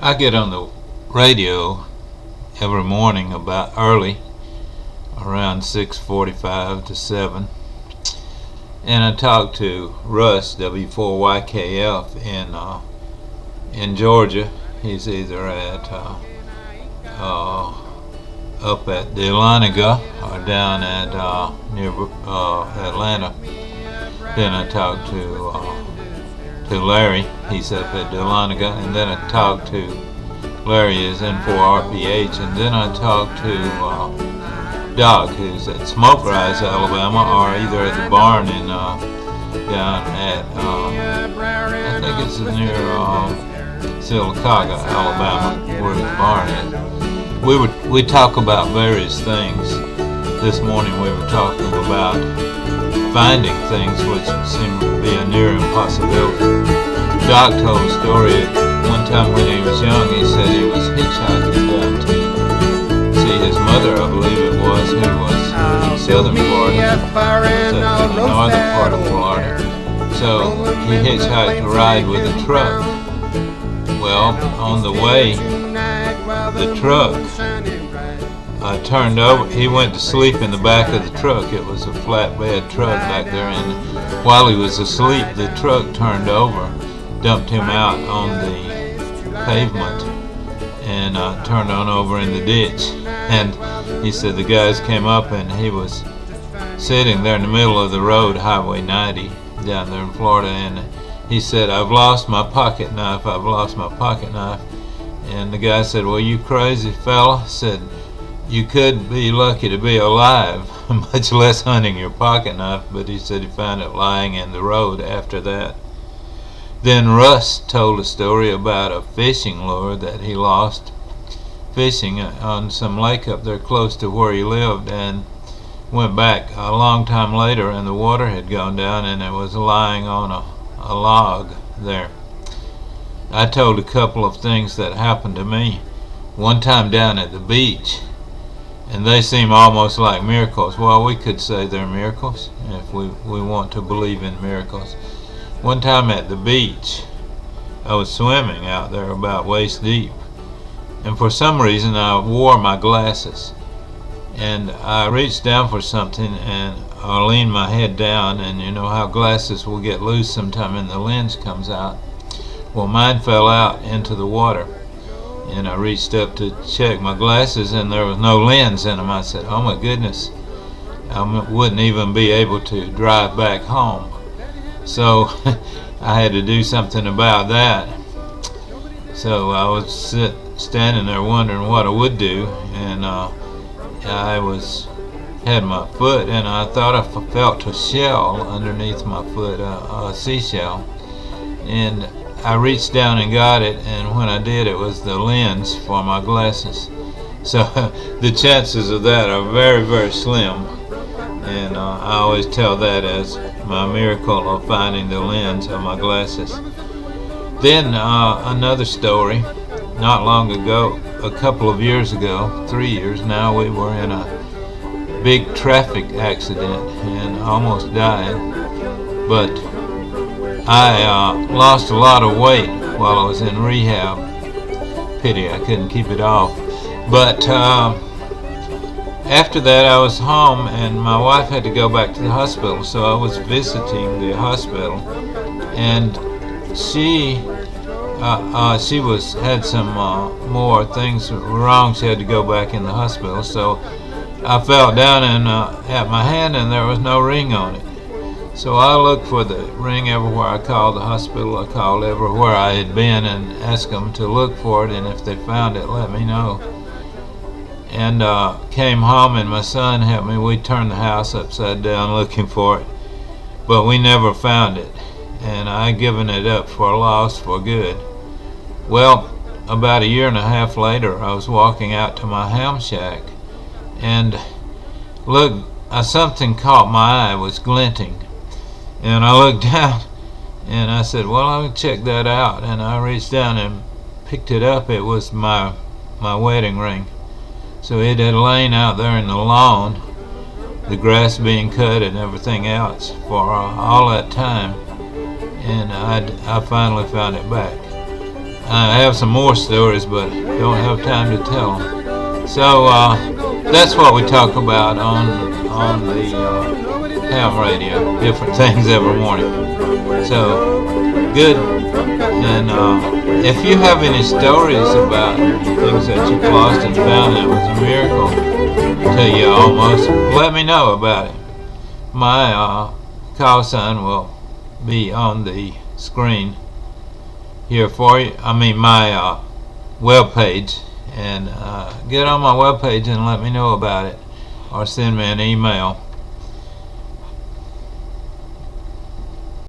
I get on the radio every morning about early, around 6:45 to 7, and I talk to Russ, W4YKF, in Georgia. He's either at up at Dahlonega or down at near Atlanta. Then I talk to Larry. He's up at Dahlonega, and then I talk to Larry is in for RPH, and then I talk to Doc, who's at Smoke Rise, Alabama, or either at the barn in down at I think it's near Sylacauga, Alabama, where the barn is. We talk about various things. This morning we were talking about finding things which seem to be a near impossibility. Doc told a story one time when he was young. He said he was hitchhiking down to see his mother, I believe it was, who was in southern Florida, in the northern part of Florida. So he hitchhiked a ride with a truck. Well, on the way, the truck turned over. He went to sleep in the back of the truck. It was a flatbed truck back there, and while he was asleep, the truck turned over, dumped him out on the pavement, and turned on over in the ditch. And he said the guys came up, and he was sitting there in the middle of the road, Highway 90, down there in Florida, and he said, "I've lost my pocket knife, I've lost my pocket knife." And the guy said, "Well, you crazy fella," said, "you could be lucky to be alive, much less hunting your pocket knife." But he said he found it lying in the road after that. Then Russ told a story about a fishing lure that he lost fishing on some lake up there close to where he lived, and went back a long time later, and the water had gone down, and it was lying on a log there. I told a couple of things that happened to me. One time down at the beach, and they seem almost like miracles. Well, we could say they're miracles if we want to believe in miracles. One time at the beach, I was swimming out there about waist deep, and for some reason I wore my glasses, and I reached down for something, and I leaned my head down, and you know how glasses will get loose sometime and the lens comes out. Well, mine fell out into the water, and I reached up to check my glasses, and there was no lens in them. I said, "Oh my goodness, I wouldn't even be able to drive back home." So I had to do something about that. So I was standing there wondering what I would do, and I had my foot, and I thought I felt a shell underneath my foot, a seashell, and I reached down and got it, and when I did, it was the lens for my glasses. So the chances of that are very, very slim, and I always tell that as my miracle of finding the lens of my glasses. Then another story, not long ago, a couple of years ago, 3 years now, we were in a big traffic accident and almost died, but I lost a lot of weight while I was in rehab. Pity I couldn't keep it off. But after that I was home, and my wife had to go back to the hospital, so I was visiting the hospital, and she had some more things wrong. She had to go back in the hospital, so I fell down and at my hand, and there was no ring on it. So I looked for the ring everywhere. I called the hospital, I called everywhere I had been, and asked them to look for it, and if they found it, let me know. And came home, and my son helped me. We turned the house upside down looking for it, but we never found it, and I given it up for lost for good. Well, about a year and a half later, I was walking out to my ham shack, and look, something caught my eye. It was glinting, and I looked down, and I said, "Well, I'll check that out." And I reached down and picked it up. It was my wedding ring. So it had lain out there in the lawn, the grass being cut and everything else, for all that time, and I finally found it back. I have some more stories, but don't have time to tell them. So that's what we talk about on the ham radio, different things every morning. So good. And if you have any stories about things that you've lost and found that was a miracle to you almost, let me know about it. My call sign will be on the screen here for you. I mean my web page, and get on my web page and let me know about it, or send me an email.